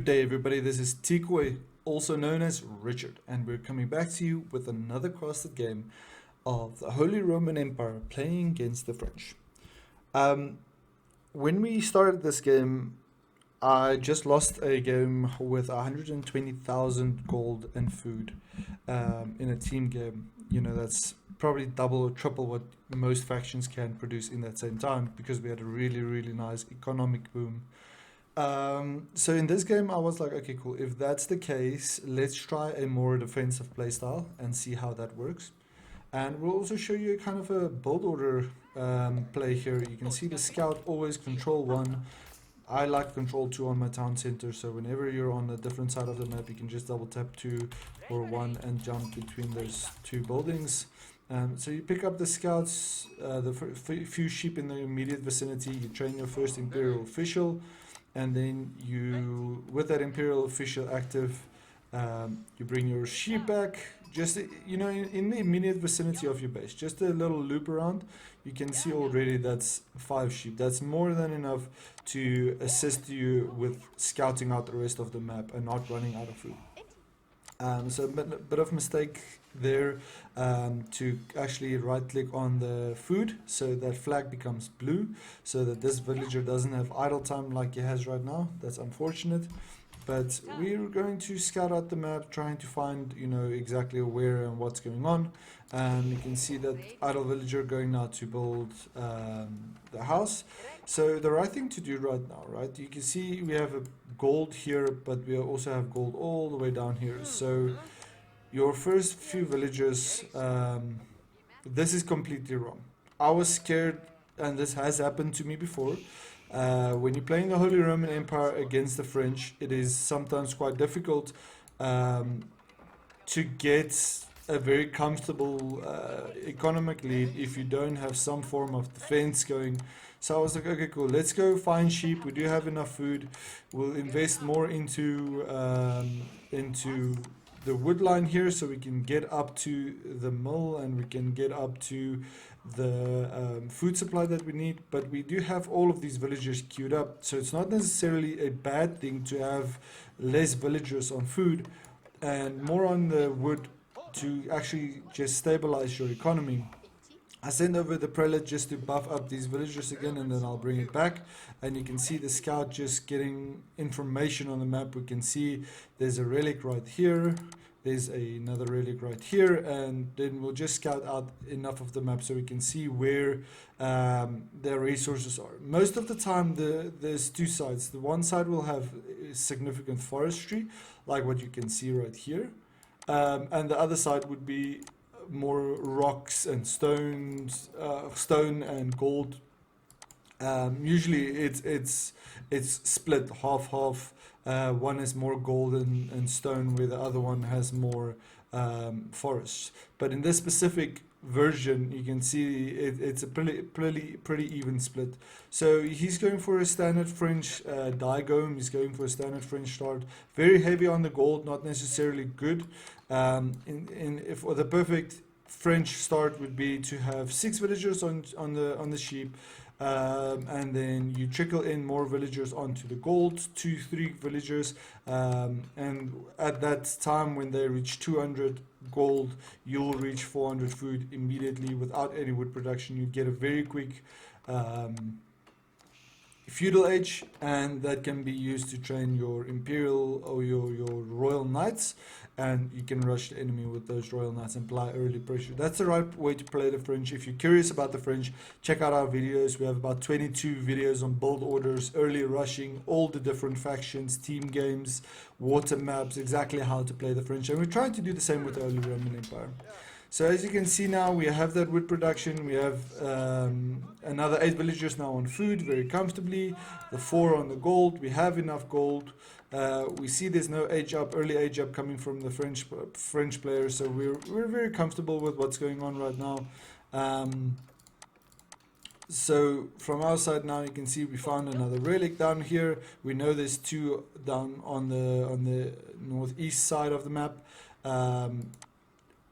Good day, everybody. This is Tikwe, also known as Richard, and we're coming back to you with another crosted game of the Holy Roman Empire playing against the French. When we started this game, I just lost a game with 120,000 gold and food in a team game. You know, that's probably double or triple what most factions can produce in that same time because we had a really nice economic boom. So in this game, I was like, okay, cool. If that's the case, let's try a more defensive playstyle and see how that works. And we'll also show you kind of a build order play here. You can see the scout always control 1. I like control 2 on my town center, so whenever you're on a different side of the map, you can just double tap 2 or 1 and jump between those two buildings. So you pick up the scouts, the few sheep in the immediate vicinity, you train your first Imperial official, and then you, with that Imperial official active, you bring your sheep back, just, you know, in the immediate vicinity of your base, just a little loop around. You can see already that's 5 sheep. That's more than enough to assist you with scouting out the rest of the map and not running out of food. So a bit of mistake there, to actually right click on the food so that flag becomes blue, so that this villager doesn't have idle time like he has right now. That's unfortunate, but we're going to scout out the map, trying to find, you know, exactly where and what's going on. And you can see that idle villager going now to build the house. So the right thing to do right now, right, you can see we have a gold here, but we also have gold all the way down here. So your first few villagers, this is completely wrong. I was scared, and this has happened to me before. When you're playing the Holy Roman Empire against the French, it is sometimes quite difficult to get a very comfortable economic lead if you don't have some form of defense going. So I was like, okay, cool, let's go find sheep. We do have enough food. We'll invest more into the wood line here, so we can get up to the mill and we can get up to the food supply that we need. But we do have all of these villagers queued up, so it's not necessarily a bad thing to have less villagers on food and more on the wood to actually just stabilize your economy. I send over the prelate just to buff up these villagers again, and then I'll bring it back. And you can see the scout just getting information on the map. We can see there's a relic right here, there's another relic right here, and then we'll just scout out enough of the map so we can see where their resources are. Most of the time there's two sides. The one side will have significant forestry, like what you can see right here, and the other side would be more rocks and stones, stone and gold. Usually it's split half. One is more gold and stone, where the other one has more forests. But in this specific version, you can see it's a pretty even split. So he's going for a standard French diagome. He's going for a standard French start. Very heavy on the gold, not necessarily good. If the perfect French start would be to have 6 villagers on the sheep, and then you trickle in more villagers onto the gold, 2-3 villagers, and at that time when they reach 200 gold, you'll reach 400 food immediately without any wood production. You get a very quick feudal age, and that can be used to train your Imperial or your Royal Knights, and you can rush the enemy with those Royal Knights and apply early pressure. That's the right way to play the French. If you're curious about the French, check out our videos. We have about 22 videos on build orders, early rushing, all the different factions, team games, water maps, exactly how to play the French, and we're trying to do the same with the Holy Roman Empire. So as you can see now, we have that wood production. We have another 8 villagers now on food very comfortably. The 4 on the gold. We have enough gold. We see there's no early age up coming from the French players. So we're very comfortable with what's going on right now. So from our side now, you can see we found another relic down here. We know there's 2 down on the northeast side of the map.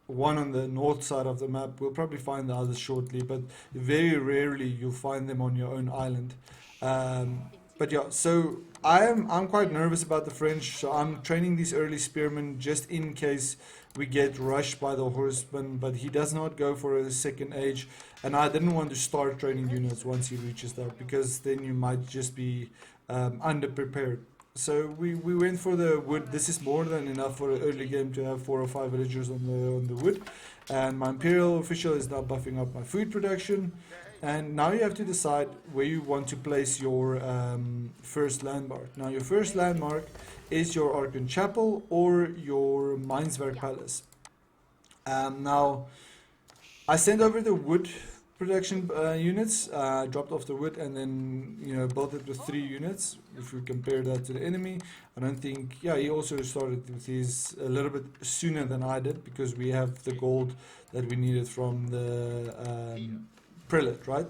One on the north side of the map. We'll probably find the others shortly, but very rarely you'll find them on your own island. But yeah, so I'm quite nervous about the French, so I'm training these early spearmen just in case we get rushed by the horseman. But he does not go for a second age, and I didn't want to start training units once he reaches that because then you might just be underprepared. So we went for the wood. This is more than enough for an early game to have 4 or 5 villagers on the wood, and my Imperial official is now buffing up my food production. And now you have to decide where you want to place your first landmark. Now your first landmark is your Archon Chapel or your Mainzwerk Palace. Now I sent over the wood production units, dropped off the wood, and then built it with 3 units. If we compare that to the enemy, I don't think. Yeah, he also started with his a little bit sooner than I did because we have the gold that we needed from the prelate, right?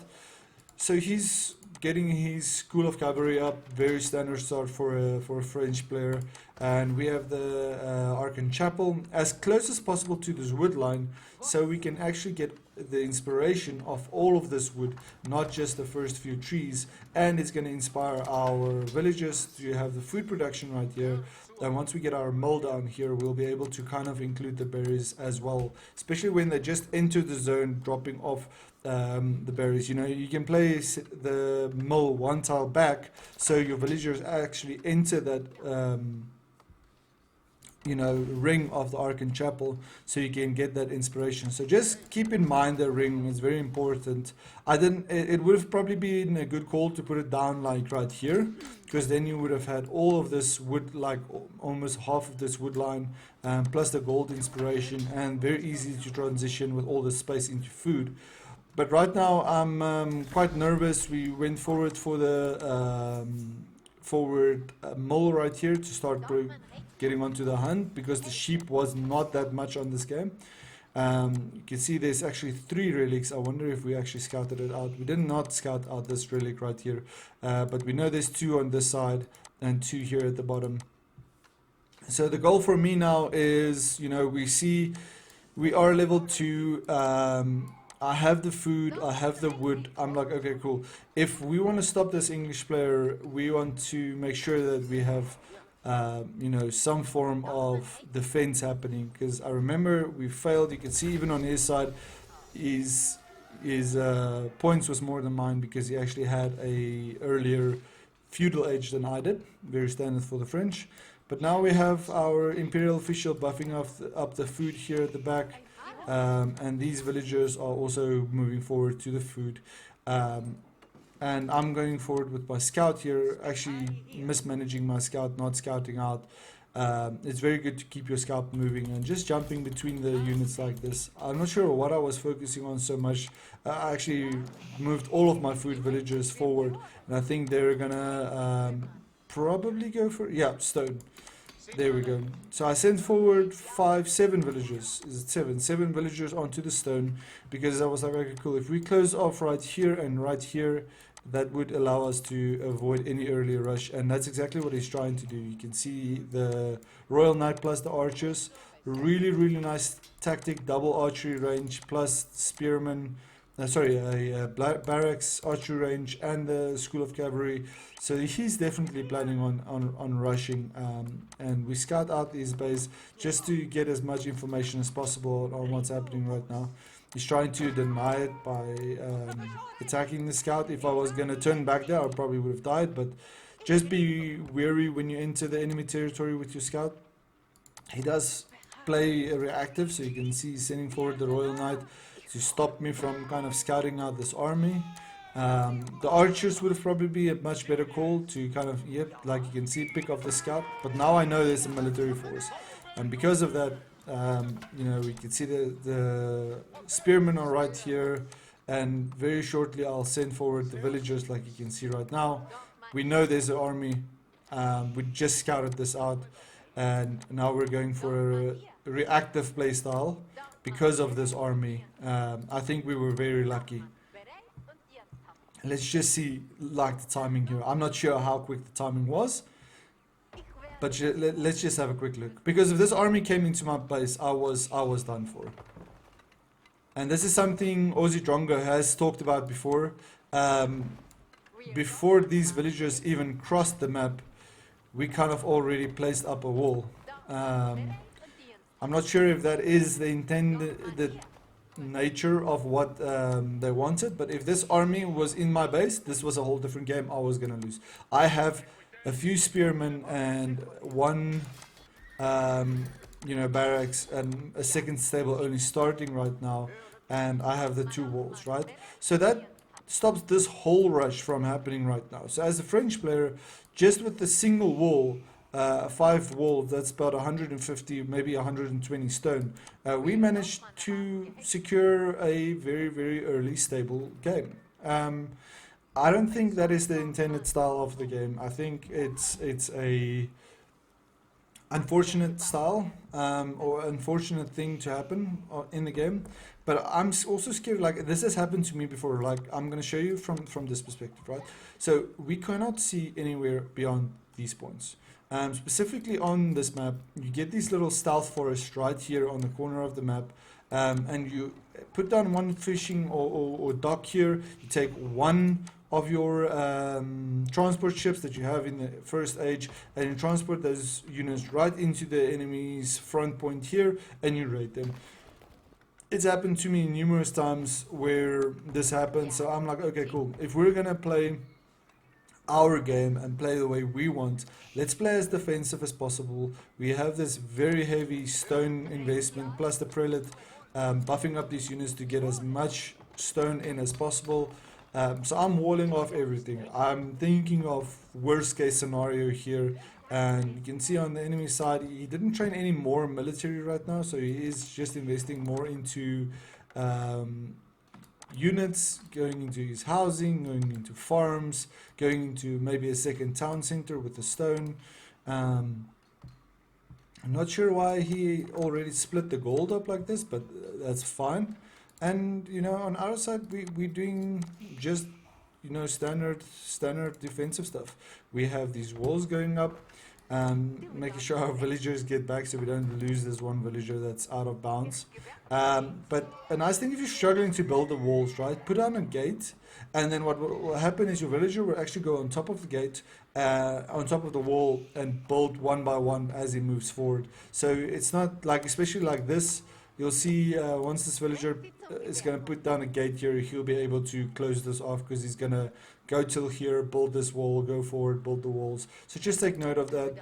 So he's getting his school of cavalry up, very standard start for a French player. And we have the Archon Chapel as close as possible to this wood line, so we can actually get the inspiration of all of this wood, not just the first few trees. And it's going to inspire our villagers to have the food production right here. And once we get our mill down here, we'll be able to kind of include the berries as well, especially when they just enter the zone, dropping off the berries. You can place the mill 1 tile back, so your villagers actually enter that ring of the Archon Chapel, so you can get that inspiration. So just keep in mind the ring is very important. It would have probably been a good call to put it down like right here, because then you would have had all of this wood, like almost half of this wood line, plus the gold inspiration, and very easy to transition with all the space into food. But right now I'm quite nervous. We went forward for the forward mill right here to start getting onto the hunt, because the sheep was not that much on this game. You can see there's actually 3 relics. I wonder if we actually scouted it out. We did not scout out this relic right here, but we know there's 2 on this side and 2 here at the bottom. So the goal for me now is, we see we are level 2. I have the food, I have the wood. I'm like, okay, cool. If we want to stop this English player, we want to make sure that we have some form of defense happening, because I remember we failed. You can see even on his side, his points was more than mine because he actually had a earlier feudal age than I did, very standard for the French. But now we have our Imperial official buffing up the food here at the back, and these villagers are also moving forward to the food. And I'm going forward with my scout here, actually mismanaging my scout, not scouting out. It's very good to keep your scout moving and just jumping between the units like this. I'm not sure what I was focusing on so much. I actually moved all of my food villagers forward, and I think they're gonna probably go for, yeah, stone. There we go. So I sent forward 7 villagers. Is it 7? 7 villagers onto the stone, because I was like, okay, cool. If we close off right here and right here, that would allow us to avoid any early rush, and that's exactly what he's trying to do. You can see the Royal Knight plus the archers. Really nice tactic, double archery range plus spearmen. Barracks archery range and the School of Cavalry. So he's definitely planning on rushing, and we scout out these bays just to get as much information as possible on what's happening right now. He's trying to deny it by attacking the scout. If I was going to turn back there, I probably would have died, but just be wary when you enter the enemy territory with your scout. He does play reactive, so you can see he's sending forward the Royal Knight to stop me from kind of scouting out this army. The archers would have probably be a much better call to kind of, like you can see, pick off the scout. But now I know there's a military force, and because of that, we can see the spearmen are right here, and very shortly I'll send forward the villagers, like you can see right now. We know there's an army. We just scouted this out, and now we're going for a reactive playstyle because of this army. I think we were very lucky. Let's just see the timing here. I'm not sure how quick the timing was, but let's just have a quick look. Because if this army came into my base, I was done for. And this is something Ozzy Drongo has talked about before. Before these villagers even crossed the map, we kind of already placed up a wall. Um, I'm not sure if that is the intended nature of what they wanted, but if this army was in my base, this was a whole different game. I was gonna lose. I have a few spearmen and one, um, barracks and a second stable only starting right now, and I have the two walls, right? So that stops this whole rush from happening right now. So as a French player, just with the single wall, 5 walls, that's about 150, maybe 120 stone. We managed to secure a very, very early stable game. I don't think that is the intended style of the game. I think it's a unfortunate style, or unfortunate thing to happen in the game. But I'm also scared. Like, this has happened to me before. Like, I'm gonna show you from this perspective, right? So we cannot see anywhere beyond these points. Specifically on this map, you get these little stealth forests right here on the corner of the map, and you put down one fishing or dock here. You take one of your transport ships that you have in the first age, and you transport those units right into the enemy's front point here, and you raid them. It's happened to me numerous times where this happens, so I'm like, okay, cool. If we're gonna play our game and play the way we want, let's play as defensive as possible. We have this very heavy stone investment plus the prelate, buffing up these units to get as much stone in as possible. So I'm walling off everything. I'm thinking of worst case scenario here, and you can see on the enemy side he didn't train any more military right now, so he is just investing more into um, units, going into his housing, going into farms, going into maybe a second town center with the stone. I'm not sure why he already split the gold up like this, but that's fine. And on our side, we're doing just standard defensive stuff. We have these walls going up, making sure our villagers get back so we don't lose this one villager that's out of bounds. But a nice thing, if you're struggling to build the walls, right, put down a gate, and then what will happen is your villager will actually go on top of the gate, on top of the wall, and build one by one as he moves forward. So it's not like, especially like this, you'll see once this villager is going to put down a gate here, he'll be able to close this off because he's going to go till here, build this wall, go forward, build the walls. So just take note of that.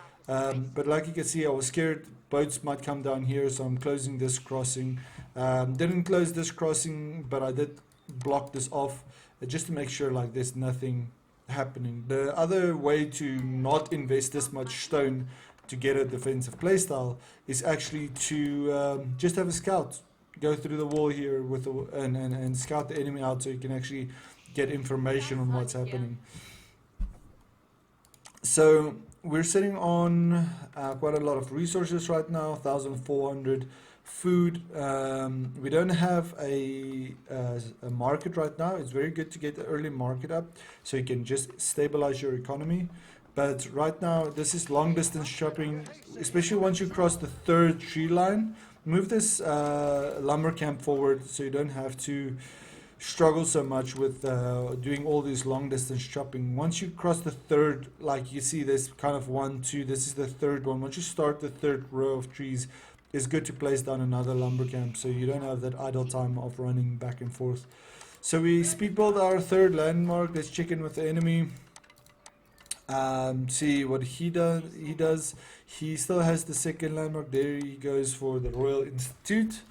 But like you can see, I was scared boats might come down here, so I'm closing this crossing. Didn't close this crossing, but I did block this off just to make sure like there's nothing happening. The other way to not invest this much stone to get a defensive playstyle is actually to just have a scout go through the wall here with and scout the enemy out, so you can actually get information on what's happening. So we're sitting on quite a lot of resources right now, 1,400 food. We don't have a market right now. It's very good to get the early market up so you can just stabilize your economy. But right now, this is long distance shopping, especially once you cross the third tree line. Move this lumber camp forward so you don't have to struggle so much with doing all this long distance shopping. Once you cross the third, like you see this kind of 1, 2, this is the third one. Once you start the third row of trees, it's good to place down another lumber camp so you don't have that idle time of running back and forth. So we speed build our third landmark. Let's check in with the enemy. See what he does. He still has the second landmark. There he goes for the Royal Institute.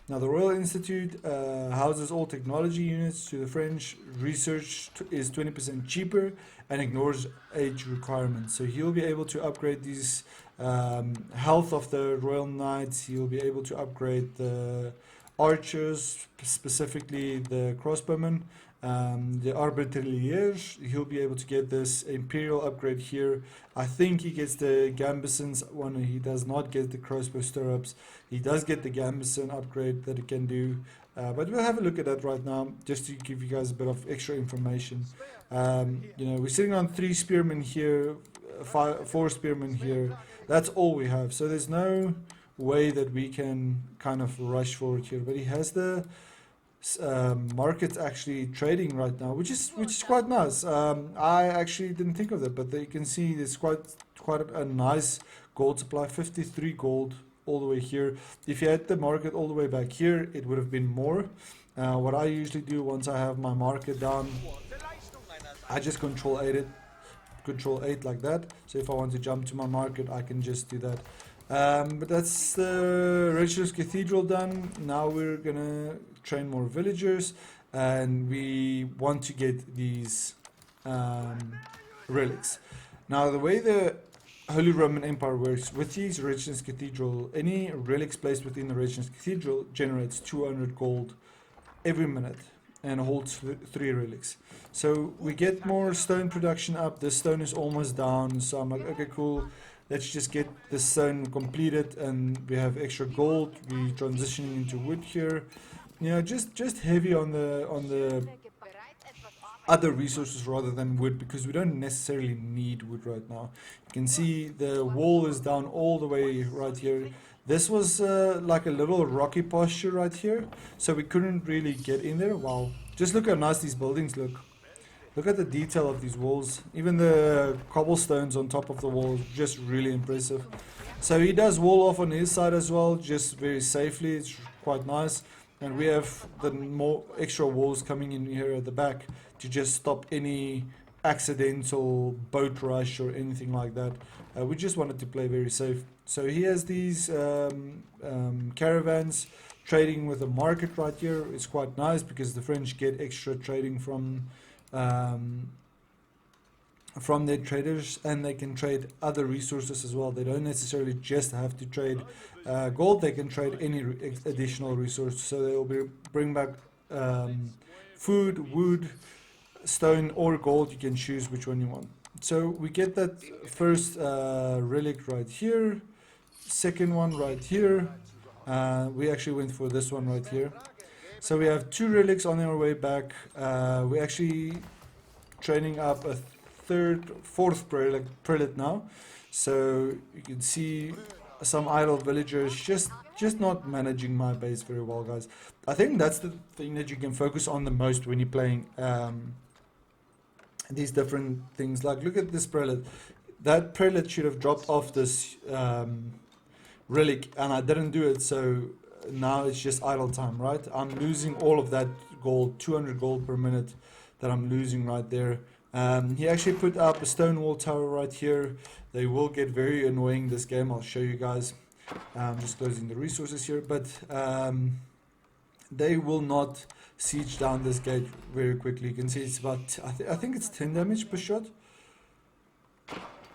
Now the Royal Institute houses all technology units to the French. Research is 20% cheaper and ignores age requirements. So he'll be able to upgrade these health of the Royal Knights. He'll be able to upgrade the archers, specifically the crossbowmen. The Arbaletiers, he'll be able to get this Imperial upgrade here. I think he gets the Gambesons one. He does not get the crossbow stirrups. He does get the Gambeson upgrade that it can do. But we'll have a look at that right now, just to give you guys a bit of extra information. We're sitting on 3 spearmen here, 4 spearmen here. That's all we have. So there's no way that we can kind of rush forward here. But he has the market actually trading right now, which is quite nice. I actually didn't think of that, but you can see there's quite quite a nice gold supply, 53 gold all the way here. If you had the market all the way back here, it would have been more. What I usually do once I have my market down, I just control 8 it, control 8 like that. So if I want to jump to my market, I can just do that. But that's the Ritualist Cathedral done. Now we're gonna train more villagers, and we want to get these relics. Now the way the Holy Roman Empire works, with these Ritualist Cathedral, any relics placed within the Ritualist Cathedral generates 200 gold every minute and holds 3 relics. So we get more stone production up. The stone is almost down, so I'm like, okay, cool. Let's just get the stone completed, and we have extra gold. We transitioning into wood here. You know, just heavy on the other resources rather than wood, because we don't necessarily need wood right now. You can see the wall is down all the way right here. This was like a little rocky posture right here, so we couldn't really get in there. Wow, just look how nice these buildings look. Look at the detail of these walls. Even the cobblestones on top of the wall is just really impressive. So he does wall off on his side as well, just very safely. It's quite nice. And we have the more extra walls coming in here at the back to just stop any accidental boat rush or anything like that. We just wanted to play very safe. So he has these caravans trading with the market right here. It's quite nice because the French get extra trading from their traders, and they can trade other resources as well. They don't necessarily just have to trade gold. They can trade any additional resource. So they will bring back food, wood, stone, or gold. You can choose which one you want. So we get that first relic right here, second one right here. We actually went for this one right here. So we have 2 relics on our way back. We're actually training up a fourth prelate now. So you can see some idle villagers just not managing my base very well, guys. I think that's the thing that you can focus on the most when you're playing these different things. Like, look at this prelate. That prelate should have dropped off this relic, and I didn't do it, so now it's just idle time, right? I'm losing all of that gold, 200 gold per minute that I'm losing right there. He actually put up a stone wall tower right here. They will get very annoying this game. I'll show you guys. Just closing the resources here, but they will not siege down this gate very quickly. You can see it's about, I think it's 10 damage per shot.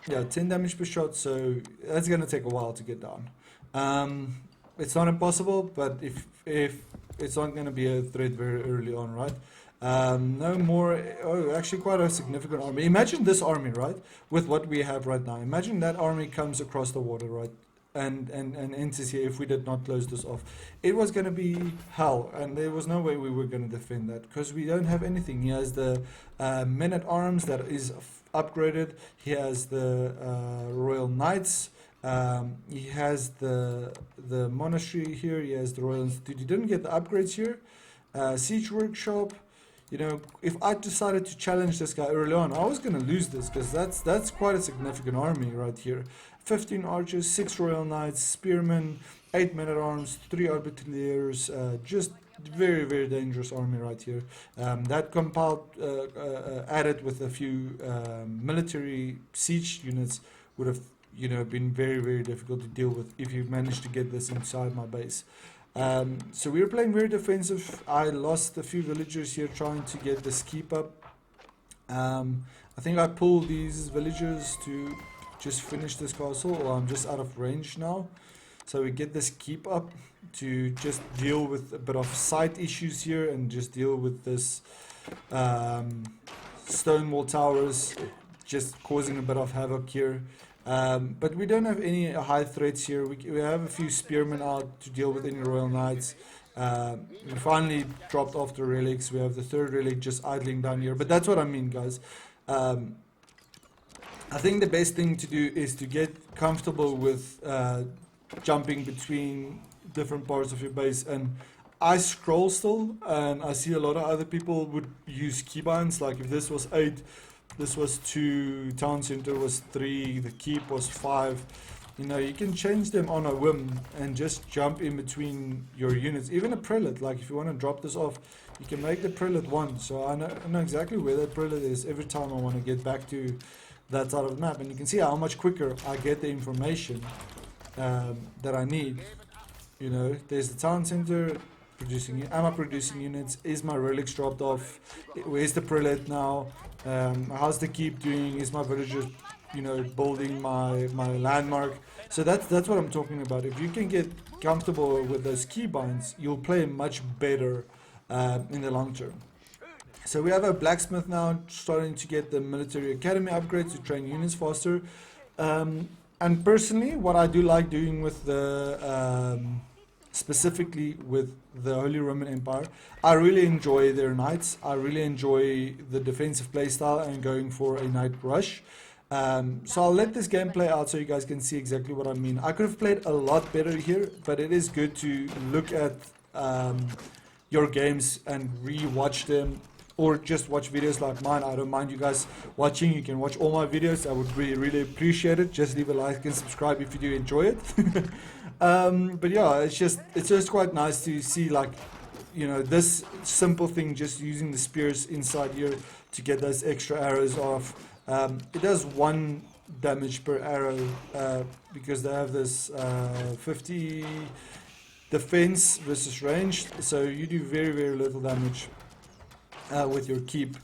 Yeah, 10 damage per shot, so that's gonna take a while to get down. It's not impossible, but if it's not gonna be a threat very early on, right? No more. Oh, actually quite a significant army. Imagine this army, right, with what we have right now. Imagine that army comes across the water, right, and enters here. If we did not close this off, it was going to be hell, and there was no way we were going to defend that, because we don't have anything. He has the men-at-arms that is upgraded. He has the Royal Knights. He has the monastery here. He has the Royal Institute. He didn't get the upgrades here. Siege Workshop. You know, if I decided to challenge this guy early on, I was going to lose this, because that's quite a significant army right here. 15 archers, 6 royal knights, spearmen, 8 men-at-arms, 3 arbaletiers, just very, very dangerous army right here. That compiled, added with a few military siege units, would have, you know, been very, very difficult to deal with if you managed to get this inside my base. So we were playing very defensive. I lost a few villagers here trying to get this keep up. I think I pulled these villagers to just finish this castle. Well, I'm just out of range now. So we get this keep up to just deal with a bit of site issues here, and just deal with this stone wall towers just causing a bit of havoc here. But we don't have any high threats here. We have a few spearmen out to deal with any royal knights. We finally dropped off the relics. We have the third relic just idling down here. But that's what I mean, guys. I think the best thing to do is to get comfortable with jumping between different parts of your base. And I scroll still, and I see a lot of other people would use keybinds. Like if this was 8, this was 2, town center was 3, the keep was 5. You know, you can change them on a whim and just jump in between your units. Even a prelate, like if you want to drop this off, you can make the prelate 1. So I know exactly where that prelate is every time I want to get back to that side of the map. And you can see how much quicker I get the information that I need. You know, there's the town center. Am I producing units? Is my relics dropped off? Where's the prelate now? How's the keep doing? Is my villager, you know, building my landmark? So that's what I'm talking about. If you can get comfortable with those keybinds, you'll play much better in the long term. So we have a blacksmith now starting to get the military academy upgrades to train units faster. And personally, what I do like doing with the specifically with the Holy Roman Empire, I really enjoy their knights. I really enjoy the defensive playstyle and going for a knight rush. So I'll let this game play out so you guys can see exactly what I mean. I could have played a lot better here, but it is good to look at your games and re-watch them, or just watch videos like mine. I don't mind you guys watching. You can watch all my videos. I would really appreciate it. Just leave a like and subscribe if you do enjoy it. But yeah, it's just quite nice to see, like, you know, this simple thing, just using the spears inside here to get those extra arrows off. It does 1 damage per arrow because they have this 50 defense versus range, so you do very little damage with your keep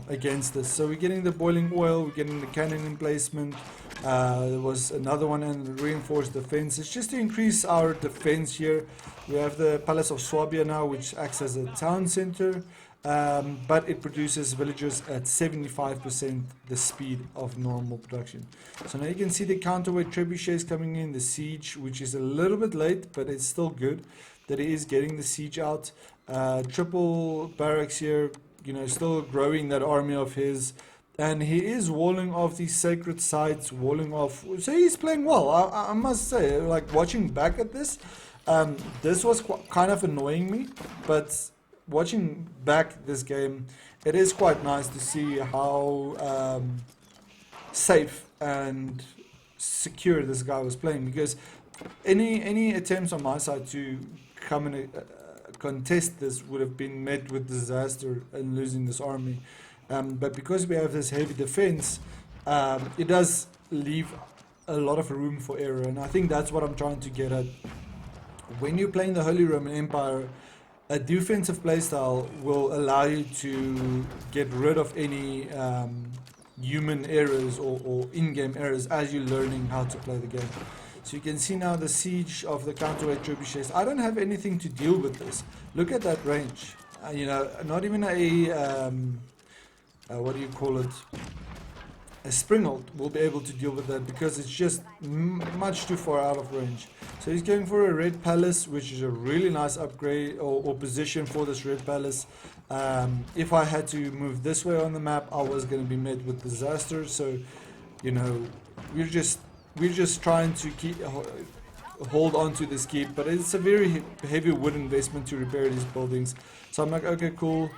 against this. So we're getting the boiling oil, we're getting the cannon emplacement. There was another one, and reinforced defense. It's just to increase our defense here. We have the Palace of Swabia now, which acts as a town center, but it produces villagers at 75% the speed of normal production. So now you can see the counterweight trebuchets coming in, the siege, which is a little bit late, but it's still good that he is getting the siege out. Triple barracks here, you know, still growing that army of his. And he is walling off these sacred sites, walling off. So he's playing well, I must say. Like, watching back at this, this was kind of annoying me. But watching back this game, it is quite nice to see how safe and secure this guy was playing. Because any attempts on my side to come and contest this would have been met with disaster and losing this army. But because we have this heavy defense, it does leave a lot of room for error, and I think that's what I'm trying to get at. When you're playing the Holy Roman Empire, a defensive playstyle will allow you to get rid of any human errors or in-game errors as you're learning how to play the game. So you can see now the siege of the counterweight trebuchets. I don't have anything to deal with this. Look at that range. You know, not even a what do you call it? A Springald will be able to deal with that because it's just much too far out of range. So he's going for a red palace, which is a really nice upgrade or position for this red palace. If I had to move this way on the map, I was going to be met with disaster. So, you know, we're just trying to hold on to this keep, but it's a very heavy wood investment to repair these buildings. So I'm like, okay, cool.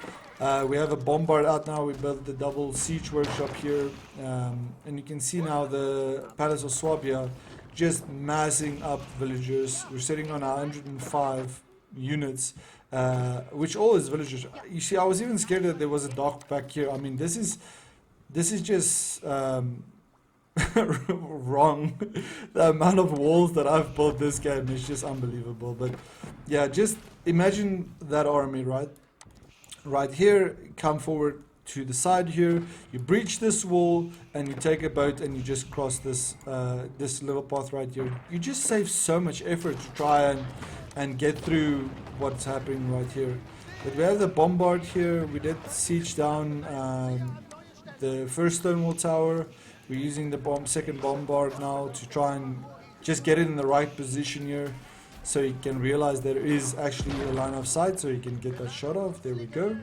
We have a bombard out now. We built the double siege workshop here, and you can see now the Palace of Swabia just massing up villagers. We're sitting on 105 units, which all is villagers. You see, I was even scared that there was a dock back here. I mean, this is just wrong. The amount of walls that I've built this game is just unbelievable. But yeah, just imagine that army, right? Right here, come forward to the side here, you breach this wall and you take a boat and you just cross this this little path right here. You just save so much effort to try and get through what's happening right here. But we have the bombard here. We did siege down the first Stonewall Tower. We're using the second bombard now to try and just get it in the right position here, so you can realize there is actually a line of sight, so you can get that shot off. There we go.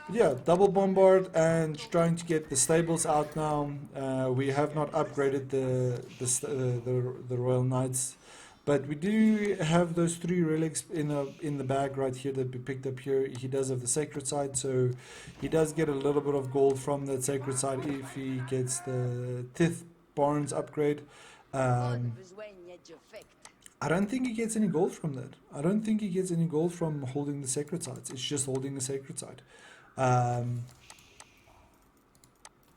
But yeah, double bombard and trying to get the stables out now. We have not upgraded the Royal Knights But we do have those 3 relics in the bag right here that we picked up here. He does have the sacred side, so he does get a little bit of gold from that sacred side if he gets the Tith Barnes upgrade. Um, I don't think he gets any gold from that. I don't think he gets any gold from holding the sacred sides. It's just holding the sacred side. Um,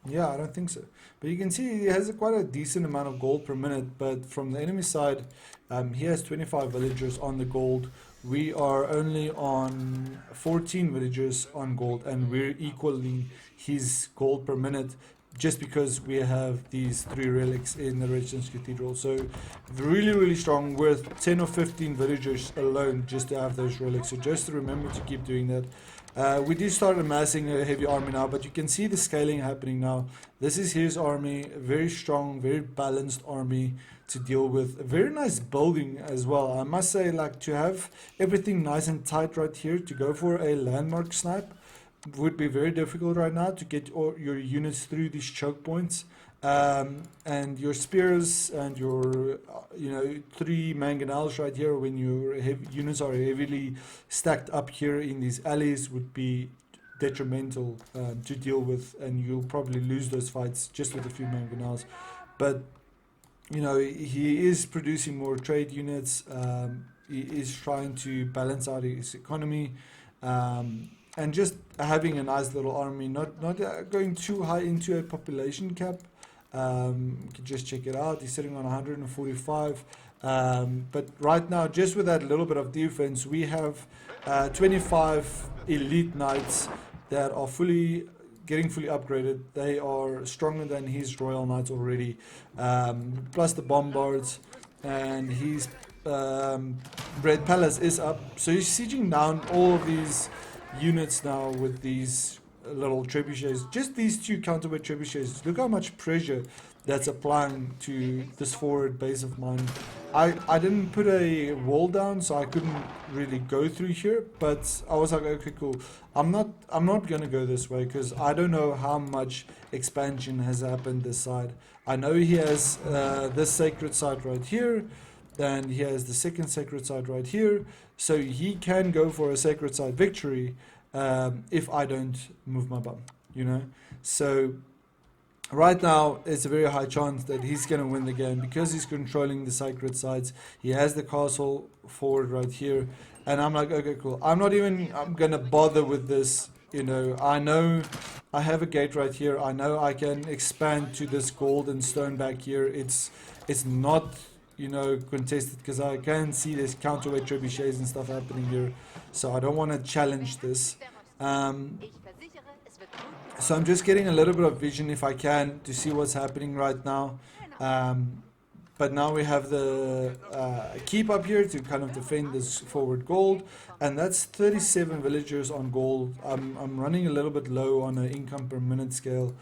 yeah, I don't think so. But you can see he has quite a decent amount of gold per minute. But from the enemy side, he has 25 villagers on the gold. We are only on 14 villagers on gold, and we're equaling his gold per minute just because we have these 3 relics in the Resistance Cathedral. So really, really strong, worth 10 or 15 villagers alone just to have those relics. So just remember to keep doing that. We do start amassing a heavy army now, but you can see the scaling happening now. This is his army, a very strong, very balanced army to deal with. A very nice building as well. I must say, like, to have everything nice and tight right here, to go for a landmark snipe would be very difficult right now to get all your units through these choke points. And your spears and your, 3 mangonels right here, when your units are heavily stacked up here in these alleys, would be detrimental to deal with, and you'll probably lose those fights just with a few mangonels. But he is producing more trade units. He is trying to balance out his economy. And just having a nice little army, not going too high into a population cap. You can just check it out. He's sitting on 145. But right now, just with that little bit of defense, we have 25 elite knights that are getting fully upgraded. They are stronger than his royal knights already. Plus the bombards, and his Red Palace is up. So he's sieging down all of these units now with these little trebuchets. Just these 2 counterweight trebuchets. Look how much pressure that's applying to this forward base of mine. I didn't put a wall down, so I couldn't really go through here, but I was like, okay, cool. I'm not gonna go this way because I don't know how much expansion has happened this side. I know he has this sacred site right here, and he has the second sacred site right here, so he can go for a sacred site victory if I don't move my bum, So right now, it's a very high chance that he's going to win the game because he's controlling the sacred sites. He has the castle forward right here, and I'm like, okay, cool. I'm going to bother with this. I know I have a gate right here. I know I can expand to this gold and stone back here. It's not contested because I can see there's counterweight trebuchets and stuff happening here, so I don't want to challenge this. So I'm just getting a little bit of vision if I can to see what's happening right now. But now we have the keep up here to kind of defend this forward gold, and that's 37 villagers on gold. I'm running a little bit low on an income per minute scale.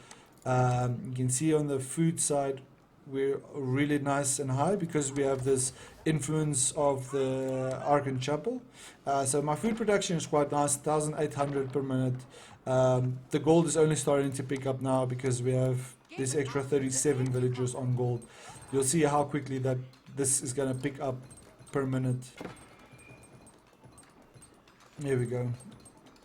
You can see on the food side we're really nice and high because we have this influence of the Arkan Chapel. So my food production is quite nice, 1,800 per minute. The gold is only starting to pick up now because we have this extra 37 villagers on gold. You'll see how quickly that this is going to pick up per minute. There we go.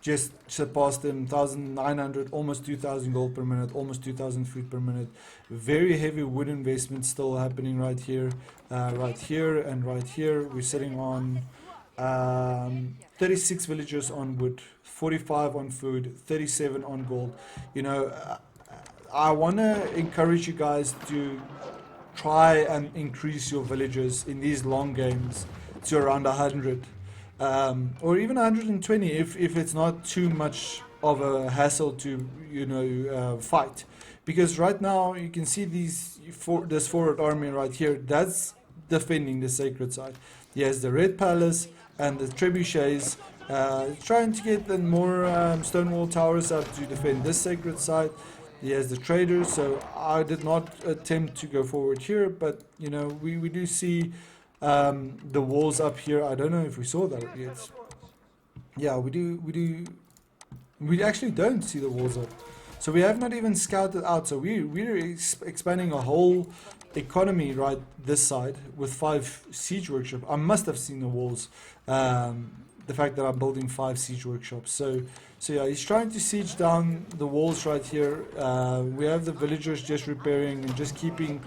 Just surpassed them, 1,900, almost 2,000 gold per minute, almost 2,000 food per minute. Very heavy wood investment still happening right here, and right here. We're sitting on 36 villagers on wood, 45 on food, 37 on gold. I want to encourage you guys to try and increase your villagers in these long games to around 100. Or even 120 if it's not too much of a hassle to fight, because right now you can see this forward army right here that's defending the sacred side. He has the Red Palace and the trebuchets trying to get the more stonewall towers up to defend this sacred side. He has the traders, so I did not attempt to go forward here, but we do see the walls up here. I don't know if we saw that yet. Yeah, we actually don't see the walls up. So we have not even scouted out. So we're expanding a whole economy right this side with 5 siege workshops. I must have seen the walls. The fact that I'm building 5 siege workshops. So yeah, he's trying to siege down the walls right here. We have the villagers just repairing and just keeping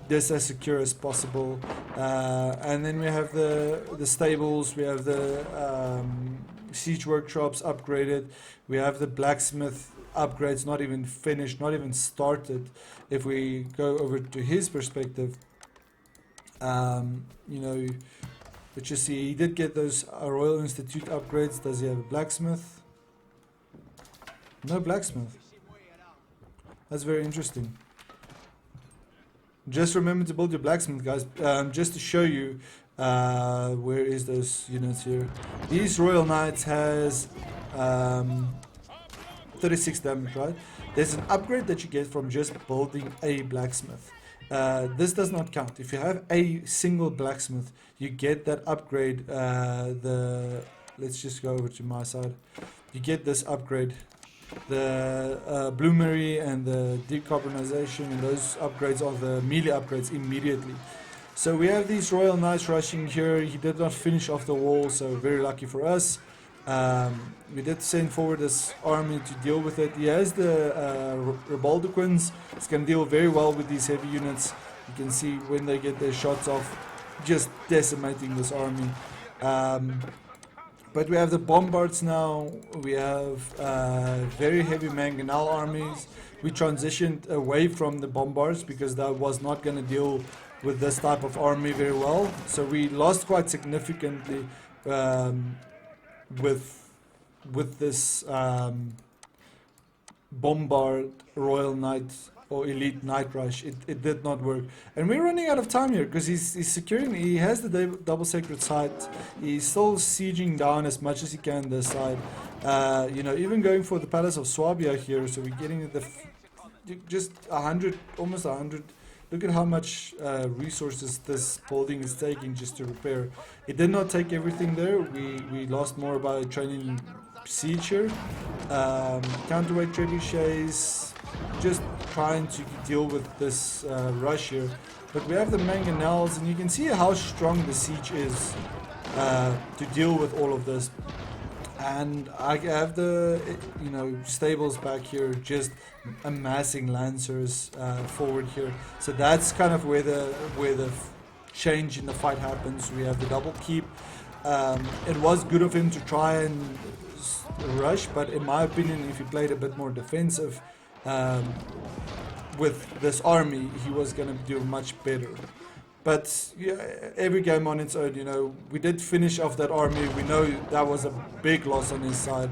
this as secure as possible. And then we have the stables. We have the siege workshops upgraded. We have the blacksmith upgrades not even finished, not even started. If we go over to his perspective, you know, let's just see, he did get those Royal Institute upgrades. Does he have a blacksmith? No blacksmith. That's very interesting. Just remember to build your blacksmith, guys. Just to show you, where is those units here? These Royal Knights has 36 damage, right? There's an upgrade that you get from just building a blacksmith. This does not count. If you have a single blacksmith, you get that upgrade. Let's just go over to my side. You get this upgrade, the bloomery and the decarbonization, and those upgrades are the melee upgrades immediately. So we have these Royal Knights rushing here. He did not finish off the wall, so very lucky for us. We did send forward this army to deal with it. He has the Rebaldequins. It's going to deal very well with these heavy units. You can see when they get their shots off, just decimating this army. But we have the Bombards now. We have very heavy Mangonel armies. We transitioned away from the Bombards because that was not going to deal with this type of army very well. So we lost quite significantly with this Bombard Royal Knight or Elite Knight Rush. It did not work, and we're running out of time here because he's securing. He has the double sacred site. He's still sieging down as much as he can this side. You know, even going for the Palace of Swabia here. So we're getting the just 100, almost 100. Look at how much resources this building is taking just to repair. It did not take everything there. We lost more by training siege here. Counterweight trebuchets, just trying to deal with this rush here. But we have the mangonels, and you can see how strong the siege is to deal with all of this. And I have the, you know, stables back here, just amassing lancers forward here. So that's kind of where the change in the fight happens. We have the double keep. It was good of him to try and rush, but in my opinion, if he played a bit more defensive with this army, he was going to do much better. But yeah, every game on its own, you know, we did finish off that army. We know that was a big loss on his side.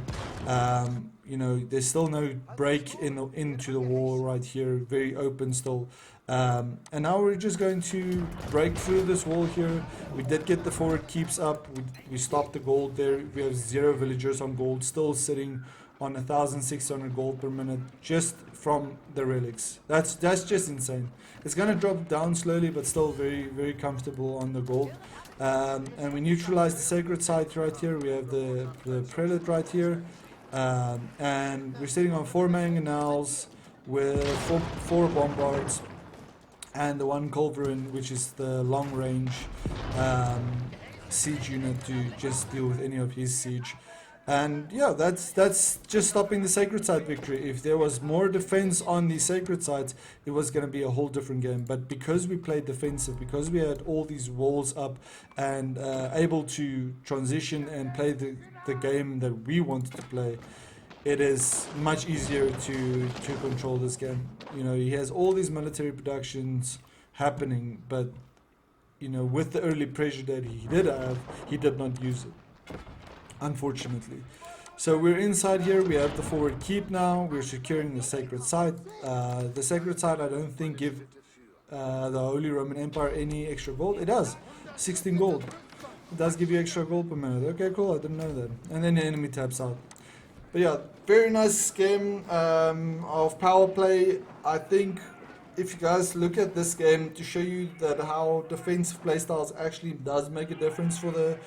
You know, there's still no break into the wall right here, very open still. And now we're just going to break through this wall here. We did get the forward keeps up. We stopped the gold there. We have 0 villagers on gold, still sitting on 1,600 gold per minute just from the relics. That's just insane. It's gonna drop down slowly, but still very, very comfortable on the gold. And we neutralize the sacred site right here. We have the prelate right here. And we're sitting on 4 mangonels with 4 bombards and the 1 culverin, which is the long range siege unit to just deal with any of his siege. And yeah, that's just stopping the sacred site victory. If there was more defense on the sacred sites, it was going to be a whole different game. But because we played defensive, because we had all these walls up and able to transition and play the game that we wanted to play, it is much easier to control this game. You know, he has all these military productions happening, but you know, with the early pressure that he did have, he did not use it, unfortunately. So we're inside here. We have the forward keep now. We're securing the sacred site. The sacred site, I don't think give the Holy Roman Empire any extra gold. It does, 16 gold. It does give you extra gold per minute. Okay, cool. I didn't know that. And then the enemy taps out. But yeah, very nice game of power play. I think if you guys look at this game to show you that how defensive playstyles actually does make a difference for the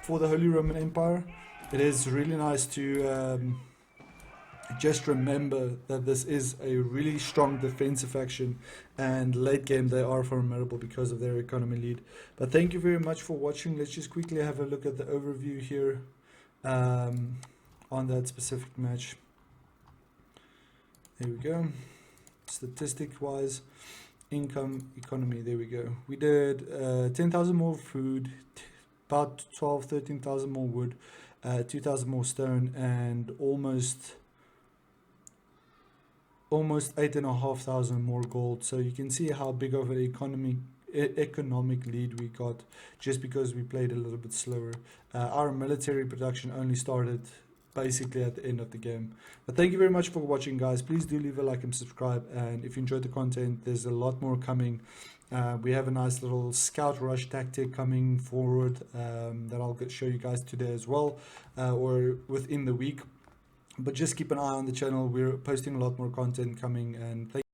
Holy Roman Empire, it is really nice to just remember that this is a really strong defensive faction, and late game they are formidable because of their economy lead. But thank you very much for watching. Let's just quickly have a look at the overview here on that specific match. There we go. Statistic wise, income, economy, there we go. We did 10,000 more food, about 12, 13,000 more wood, 2,000 more stone, and almost 8,500 more gold. So you can see how big of an economic lead we got just because we played a little bit slower. Our military production only started basically at the end of the game. But thank you very much for watching, guys. Please do leave a like and subscribe, and if you enjoyed the content, there's a lot more coming. We have a nice little scout rush tactic coming forward that I'll show you guys today as well, or within the week. But just keep an eye on the channel. We're posting a lot more content coming, and thank